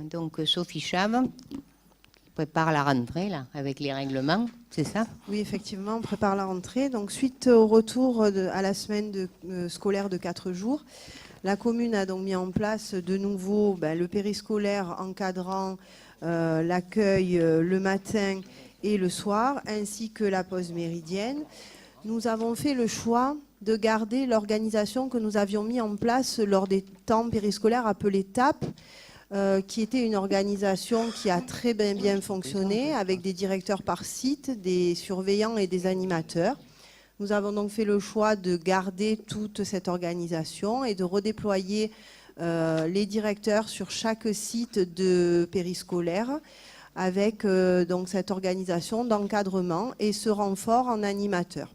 Donc Sophie Chave prépare la rentrée là, avec les règlements, c'est ça? Oui, effectivement, on prépare la rentrée. Donc, suite au retour à la semaine scolaire de 4 jours, la commune a donc mis en place de nouveau le périscolaire encadrant l'accueil le matin et le soir, ainsi que la pause méridienne. Nous avons fait le choix de garder l'organisation que nous avions mis en place lors des temps périscolaires appelés TAP, qui était une organisation qui a très bien fonctionné, avec des directeurs par site, des surveillants et des animateurs. Nous avons donc fait le choix de garder toute cette organisation et de redéployer les directeurs sur chaque site de périscolaire avec donc cette organisation d'encadrement et ce renfort en animateurs.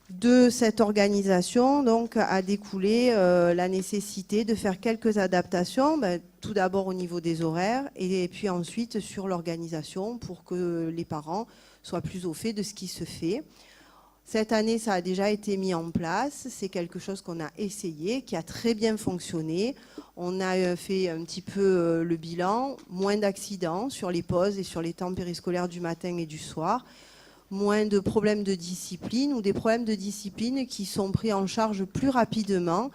De cette organisation donc, a découlé la nécessité de faire quelques adaptations, tout d'abord au niveau des horaires et puis ensuite sur l'organisation pour que les parents soient plus au fait de ce qui se fait. Cette année, ça a déjà été mis en place. C'est quelque chose qu'on a essayé, qui a très bien fonctionné. On a fait un petit peu le bilan, moins d'accidents sur les pauses et sur les temps périscolaires du matin et du soir, moins de problèmes de discipline ou des problèmes de discipline qui sont pris en charge plus rapidement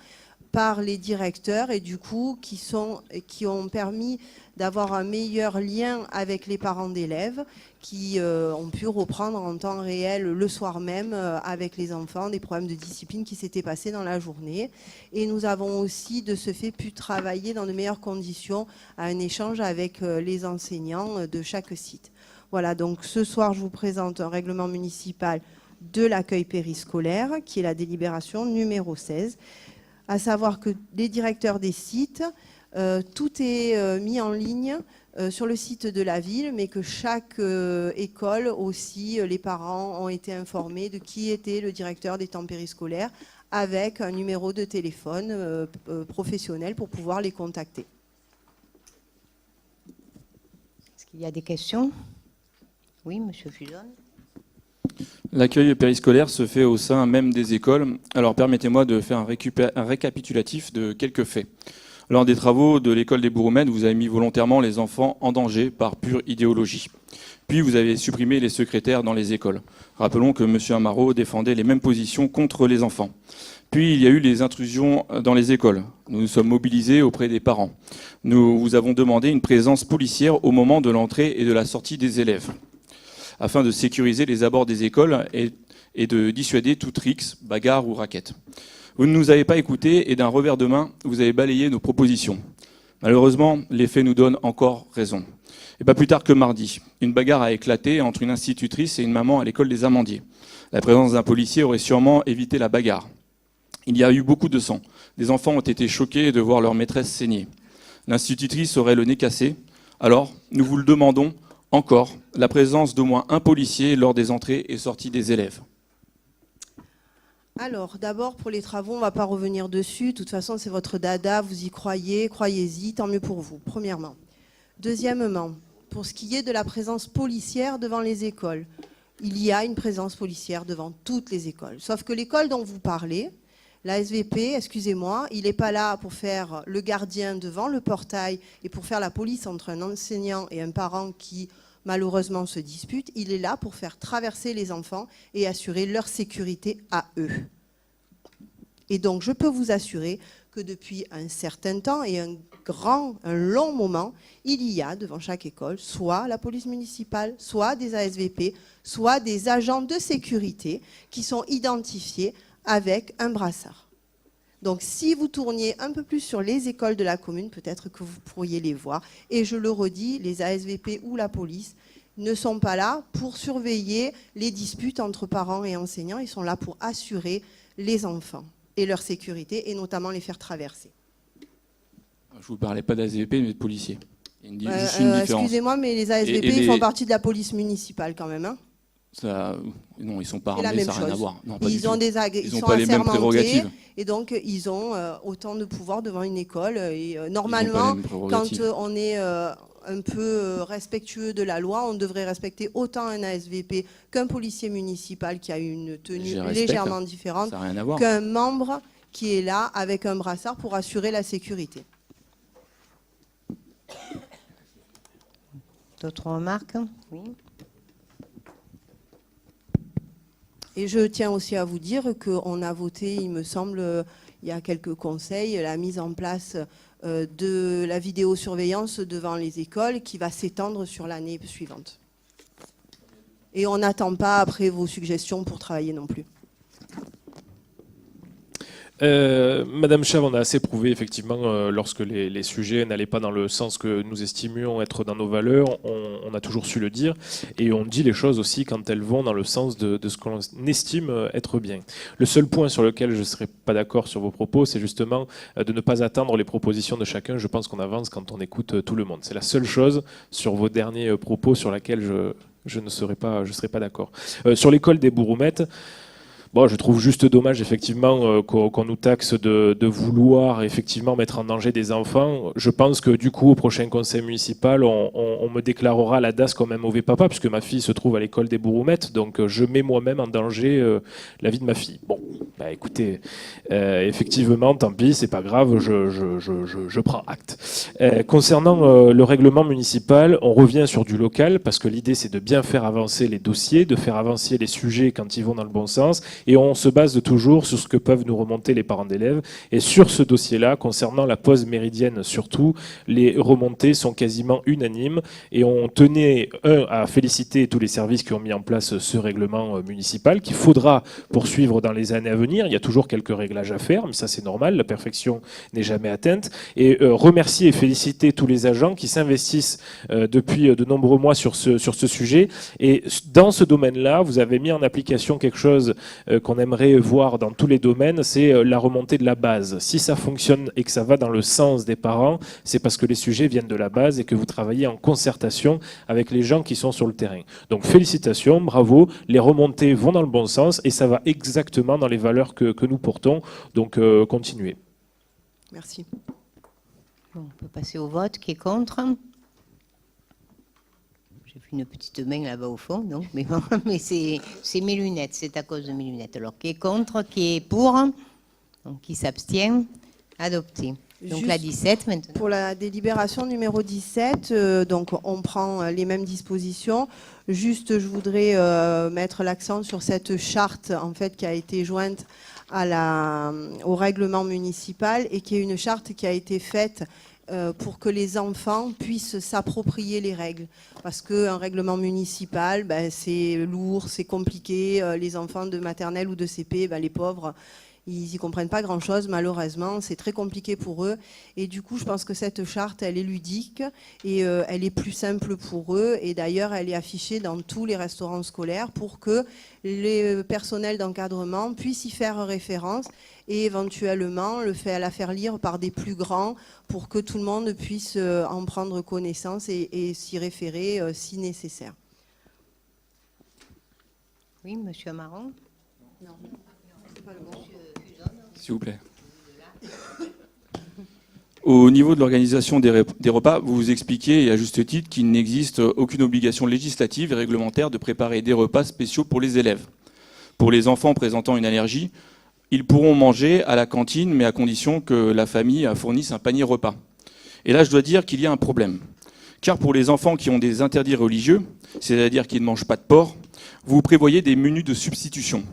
par les directeurs et du coup qui ont permis d'avoir un meilleur lien avec les parents d'élèves qui ont pu reprendre en temps réel le soir même avec les enfants des problèmes de discipline qui s'étaient passés dans la journée. Et nous avons aussi de ce fait pu travailler dans de meilleures conditions à un échange avec les enseignants de chaque site. Voilà, donc ce soir je vous présente un règlement municipal de l'accueil périscolaire qui est la délibération numéro 16. À savoir que les directeurs des sites, tout est mis en ligne sur le site de la ville, mais que chaque école aussi, les parents ont été informés de qui était le directeur des temps périscolaires avec un numéro de téléphone professionnel pour pouvoir les contacter. Est-ce qu'il y a des questions? Oui, monsieur Fuzon. L'accueil périscolaire se fait au sein même des écoles. Alors permettez-moi de faire un récapitulatif de quelques faits. Lors des travaux de l'école des Bourroumèdes, vous avez mis volontairement les enfants en danger par pure idéologie. Puis vous avez supprimé les secrétaires dans les écoles. Rappelons que M. Amaro défendait les mêmes positions contre les enfants. Puis il y a eu les intrusions dans les écoles. Nous nous sommes mobilisés auprès des parents. Nous vous avons demandé une présence policière au moment de l'entrée et de la sortie des élèves, afin de sécuriser les abords des écoles et de dissuader toute rixe, bagarre ou raquette. Vous ne nous avez pas écoutés et d'un revers de main, vous avez balayé nos propositions. Malheureusement, les faits nous donnent encore raison. Et pas plus tard que mardi, une bagarre a éclaté entre une institutrice et une maman à l'école des Amandiers. La présence d'un policier aurait sûrement évité la bagarre. Il y a eu beaucoup de sang. Des enfants ont été choqués de voir leur maîtresse saigner. L'institutrice aurait le nez cassé. Alors, nous vous le demandons, encore, la présence d'au moins un policier lors des entrées et sorties des élèves. Alors, d'abord, pour les travaux, on ne va pas revenir dessus. De toute façon, c'est votre dada, vous y croyez, croyez-y, tant mieux pour vous, premièrement. Deuxièmement, pour ce qui est de la présence policière devant les écoles, il y a une présence policière devant toutes les écoles. Sauf que l'école dont vous parlez, la SVP, excusez-moi, il n'est pas là pour faire le gardien devant le portail et pour faire la police entre un enseignant et un parent qui malheureusement se disputent. Il est là pour faire traverser les enfants et assurer leur sécurité à eux. Et donc je peux vous assurer que depuis un certain temps et un long moment, il y a devant chaque école soit la police municipale, soit des ASVP, soit des agents de sécurité qui sont identifiés avec un brassard. Donc si vous tourniez un peu plus sur les écoles de la commune, peut-être que vous pourriez les voir. Et je le redis, les ASVP ou la police ne sont pas là pour surveiller les disputes entre parents et enseignants. Ils sont là pour assurer les enfants et leur sécurité et notamment les faire traverser. Je ne vous parlais pas d'ASVP mais de policiers. Il y a juste une différence. Excusez-moi, mais les ASVP ils font partie de la police municipale quand même. Hein. Ça, non, ils ne sont pas armés, ça n'a rien à voir. Non, pas ils sont pas les mêmes prérogatives. Et donc, ils ont autant de pouvoir devant une école. Et, normalement, quand on est un peu respectueux de la loi, on devrait respecter autant un ASVP qu'un policier municipal qui a une tenue légèrement différente qu'un membre qui est là avec un brassard pour assurer la sécurité. D'autres remarques? Oui. Et je tiens aussi à vous dire qu'on a voté, il me semble, il y a quelques conseils, la mise en place de la vidéosurveillance devant les écoles qui va s'étendre sur l'année suivante. Et on n'attend pas après vos suggestions pour travailler non plus. Madame Chaves, on a assez prouvé effectivement lorsque les sujets n'allaient pas dans le sens que nous estimions être dans nos valeurs, on a toujours su le dire et on dit les choses aussi quand elles vont dans le sens de ce qu'on estime être bien. Le seul point sur lequel je ne serais pas d'accord sur vos propos, c'est justement de ne pas attendre les propositions de chacun. Je pense qu'on avance quand on écoute tout le monde. C'est la seule chose sur vos derniers propos sur laquelle je ne serais pas d'accord. Sur l'école des Bouroumettes, bon, je trouve juste dommage effectivement qu'on nous taxe de vouloir effectivement mettre en danger des enfants. Je pense que du coup au prochain conseil municipal, on me déclarera la DAS comme un mauvais papa puisque ma fille se trouve à l'école des Bouroumettes, donc je mets moi-même en danger la vie de ma fille. Bon, bah écoutez, effectivement, tant pis, c'est pas grave, je prends acte. Concernant le règlement municipal, on revient sur du local parce que l'idée c'est de bien faire avancer les dossiers, de faire avancer les sujets quand ils vont dans le bon sens. Et on se base toujours sur ce que peuvent nous remonter les parents d'élèves. Et sur ce dossier-là, concernant la pause méridienne surtout, les remontées sont quasiment unanimes. Et on tenait, à féliciter tous les services qui ont mis en place ce règlement municipal, qu'il faudra poursuivre dans les années à venir. Il y a toujours quelques réglages à faire, mais ça c'est normal, la perfection n'est jamais atteinte. Et remercier et féliciter tous les agents qui s'investissent depuis de nombreux mois sur ce sujet. Et dans ce domaine-là, vous avez mis en application quelque chose qu'on aimerait voir dans tous les domaines, c'est la remontée de la base. Si ça fonctionne et que ça va dans le sens des parents, c'est parce que les sujets viennent de la base et que vous travaillez en concertation avec les gens qui sont sur le terrain. Donc félicitations, bravo, les remontées vont dans le bon sens et ça va exactement dans les valeurs que nous portons. Donc continuez. Merci. Bon, on peut passer au vote. Qui est contre? J'ai vu une petite main là-bas au fond, donc, mais, bon, mais c'est mes lunettes, c'est à cause de mes lunettes. Alors, qui est contre, qui est pour, donc qui s'abstient, adopté. Donc Juste la 17 maintenant. Pour la délibération numéro 17, donc on prend les mêmes dispositions. Juste, je voudrais mettre l'accent sur cette charte en fait qui a été jointe au règlement municipal et qui est une charte qui a été faite pour que les enfants puissent s'approprier les règles. Parce qu'un règlement municipal, ben, c'est lourd, c'est compliqué. Les enfants de maternelle ou de CP, ben, les pauvres, ils n'y comprennent pas grand-chose, malheureusement. C'est très compliqué pour eux. Et du coup, je pense que cette charte, elle est ludique et elle est plus simple pour eux. Et d'ailleurs, elle est affichée dans tous les restaurants scolaires pour que les personnels d'encadrement puissent y faire référence et éventuellement la faire lire par des plus grands pour que tout le monde puisse en prendre connaissance et s'y référer si nécessaire. Oui, monsieur Amaron. Non, c'est pas le bon. S'il vous plaît. Au niveau de l'organisation des repas, vous vous expliquez, et à juste titre, qu'il n'existe aucune obligation législative et réglementaire de préparer des repas spéciaux pour les élèves. Pour les enfants présentant une allergie, ils pourront manger à la cantine, mais à condition que la famille fournisse un panier repas. Et là, je dois dire qu'il y a un problème. Car pour les enfants qui ont des interdits religieux, c'est-à-dire qui ne mangent pas de porc, vous prévoyez des menus de substitution.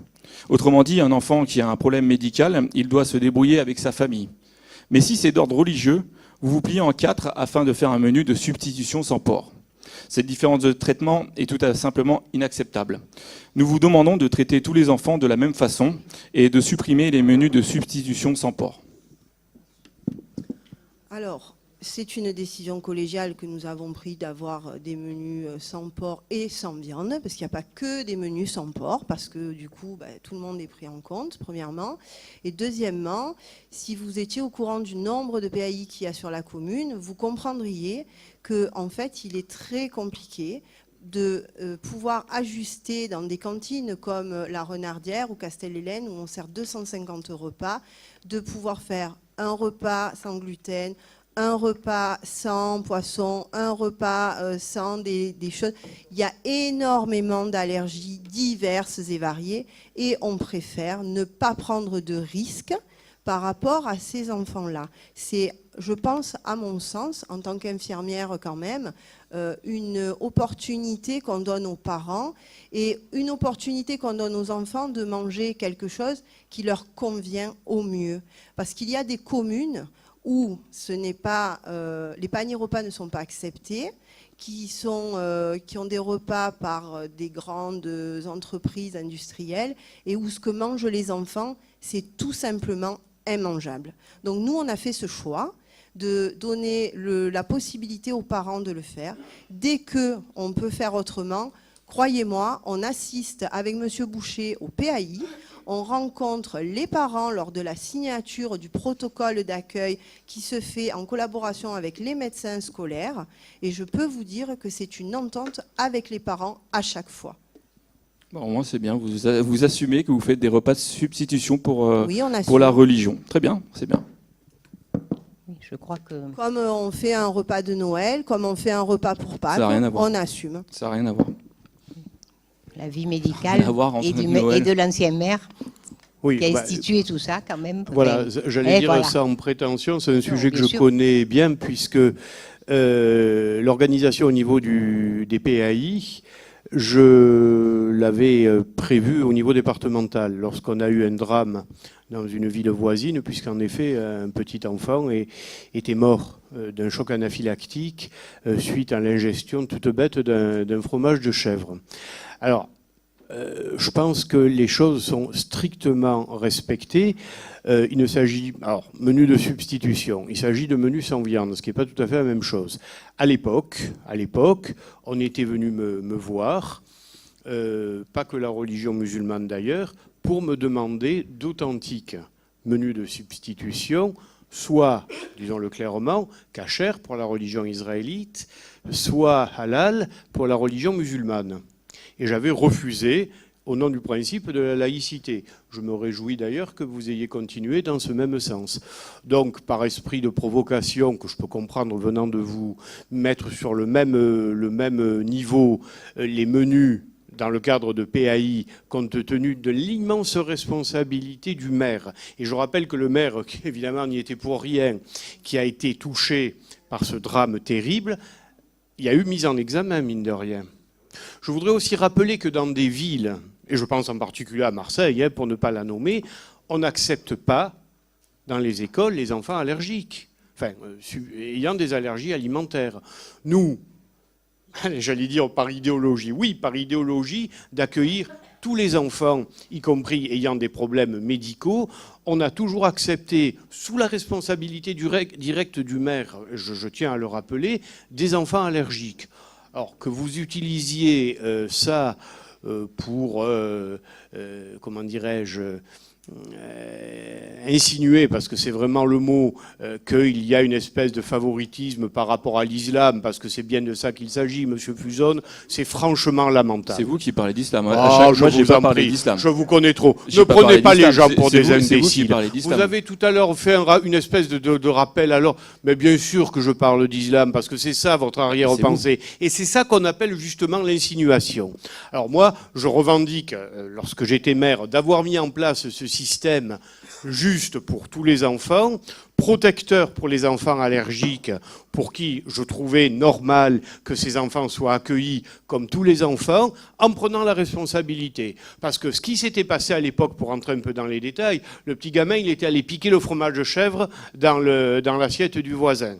Autrement dit, un enfant qui a un problème médical, il doit se débrouiller avec sa famille. Mais si c'est d'ordre religieux, vous vous pliez en 4 afin de faire un menu de substitution sans porc. Cette différence de traitement est tout à simplement inacceptable. Nous vous demandons de traiter tous les enfants de la même façon et de supprimer les menus de substitution sans porc. Alors, c'est une décision collégiale que nous avons prise d'avoir des menus sans porc et sans viande, parce qu'il n'y a pas que des menus sans porc, parce que du coup, tout le monde est pris en compte, premièrement. Et deuxièmement, si vous étiez au courant du nombre de PAI qu'il y a sur la commune, vous comprendriez qu'en fait, il est très compliqué de pouvoir ajuster dans des cantines comme la Renardière ou Castellhélène, où on sert 250 repas, de pouvoir faire un repas sans gluten, un repas sans poisson, un repas sans des choses. Il y a énormément d'allergies diverses et variées et on préfère ne pas prendre de risques par rapport à ces enfants-là. C'est, je pense, à mon sens, en tant qu'infirmière quand même, une opportunité qu'on donne aux parents et une opportunité qu'on donne aux enfants de manger quelque chose qui leur convient au mieux. Parce qu'il y a des communes où ce n'est pas, les paniers repas ne sont pas acceptés, qui ont des repas par des grandes entreprises industrielles et où ce que mangent les enfants, c'est tout simplement immangeable. Donc nous, on a fait ce choix de donner la possibilité aux parents de le faire. Dès qu'on peut faire autrement, croyez-moi, on assiste avec M. Boucher au PAI, on rencontre les parents lors de la signature du protocole d'accueil qui se fait en collaboration avec les médecins scolaires. Et je peux vous dire que c'est une entente avec les parents à chaque fois. Bon, au moins, c'est bien. Vous assumez que vous faites des repas de substitution pour assume. la religion. Très bien, c'est bien. Oui, je crois que... Comme on fait un repas de Noël, comme on fait un repas pour Pâques, on assume. Ça n'a rien à voir. La vie médicale et de l'ancien maire qui a institué tout ça quand même. Voilà, j'allais dire sans prétention, c'est un sujet que je connais bien puisque l'organisation au niveau des PAI, je l'avais prévu au niveau départemental lorsqu'on a eu un drame dans une ville voisine, puisqu'en effet un petit enfant était mort d'un choc anaphylactique suite à l'ingestion toute bête d'un fromage de chèvre. Alors, je pense que les choses sont strictement respectées. Il ne s'agit, alors, menu de substitution, il s'agit de menu sans viande, ce qui n'est pas tout à fait la même chose. À l'époque, on était venu me voir, pas que la religion musulmane d'ailleurs, pour me demander d'authentiques menus de substitution, soit, disons-le clairement, kasher pour la religion israélite, soit halal pour la religion musulmane. Et j'avais refusé au nom du principe de la laïcité. Je me réjouis d'ailleurs que vous ayez continué dans ce même sens. Donc, par esprit de provocation, que je peux comprendre venant de vous, mettre sur le même niveau les menus dans le cadre de PAI, compte tenu de l'immense responsabilité du maire. Et je rappelle que le maire, qui évidemment n'y était pour rien, qui a été touché par ce drame terrible, il y a eu mise en examen, mine de rien. Je voudrais aussi rappeler que dans des villes, et je pense en particulier à Marseille, pour ne pas la nommer, on n'accepte pas dans les écoles les enfants allergiques, enfin, ayant des allergies alimentaires. Nous, j'allais dire par idéologie, oui, par idéologie, d'accueillir tous les enfants, y compris ayant des problèmes médicaux, on a toujours accepté, sous la responsabilité directe du maire, je tiens à le rappeler, des enfants allergiques. Alors que vous utilisiez ça pour, comment dirais-je, insinuer, parce que c'est vraiment le mot, qu'il y a une espèce de favoritisme par rapport à l'islam, parce que c'est bien de ça qu'il s'agit, Monsieur Fuzon, c'est franchement lamentable. C'est vous qui parlez d'islam. Moi, j'ai pas parlé d'islam. Je vous connais trop. Ne prenez pas les gens pour des imbéciles. Vous avez tout à l'heure fait une espèce de rappel. Alors, mais bien sûr que je parle d'islam, parce que c'est ça votre arrière-pensée. Et c'est ça qu'on appelle justement l'insinuation. Alors moi, je revendique, lorsque j'étais maire, d'avoir mis en place ce système juste pour tous les enfants, protecteur pour les enfants allergiques, pour qui je trouvais normal que ces enfants soient accueillis comme tous les enfants, en prenant la responsabilité. Parce que ce qui s'était passé à l'époque, pour rentrer un peu dans les détails, le petit gamin, il était allé piquer le fromage de chèvre dans l'assiette du voisin.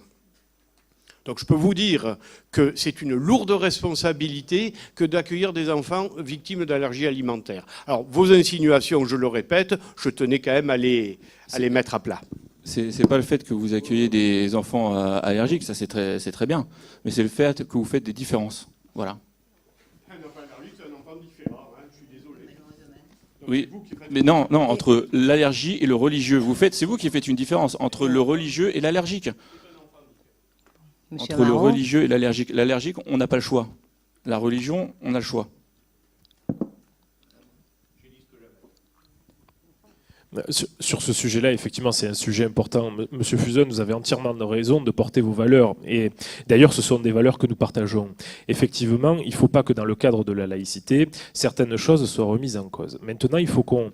Donc je peux vous dire que c'est une lourde responsabilité que d'accueillir des enfants victimes d'allergies alimentaires. Alors vos insinuations, je le répète, je tenais quand même à les mettre à plat. C'est pas le fait que vous accueillez des enfants allergiques, ça c'est très bien, mais c'est le fait que vous faites des différences. Voilà. Un enfant allergique, c'est un enfant différent, hein, je suis désolé. Oui, mais non, entre l'allergie et le religieux, c'est vous qui faites une différence entre le religieux et l'allergique. Entre le religieux et l'allergique. L'allergique, on n'a pas le choix. La religion, on a le choix. Sur ce sujet-là, effectivement, c'est un sujet important. Monsieur Fuson, vous avez entièrement raison de porter vos valeurs. Et d'ailleurs, ce sont des valeurs que nous partageons. Effectivement, il ne faut pas que dans le cadre de la laïcité, certaines choses soient remises en cause. Maintenant, il faut qu'on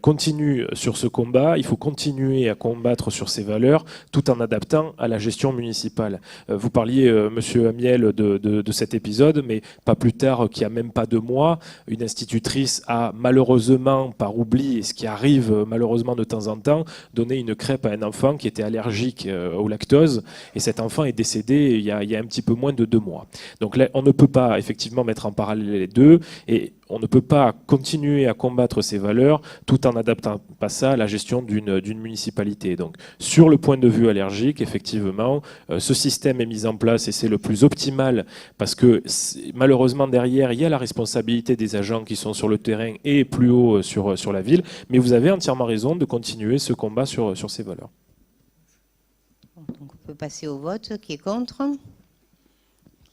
continue sur ce combat. Il faut continuer à combattre sur ces valeurs tout en adaptant à la gestion municipale. Vous parliez, Monsieur Amiel, de cet épisode, mais pas plus tard qu'il n'y a même pas 2 mois, une institutrice a malheureusement, par oubli, et ce qui arrive malheureusement de temps en temps, donné une crêpe à un enfant qui était allergique au lactose, et cet enfant est décédé il y a un petit peu moins de 2 mois. Donc là, on ne peut pas effectivement mettre en parallèle les deux, et on ne peut pas continuer à combattre ces valeurs tout en n'adaptant pas ça à la gestion d'une municipalité. Donc, sur le point de vue allergique, effectivement, ce système est mis en place et c'est le plus optimal parce que malheureusement derrière, il y a la responsabilité des agents qui sont sur le terrain et plus haut sur la ville. Mais vous avez entièrement raison de continuer ce combat sur ces valeurs. Donc on peut passer au vote. Qui est contre?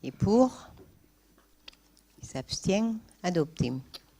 Qui est pour? Qui s'abstient? Adopté.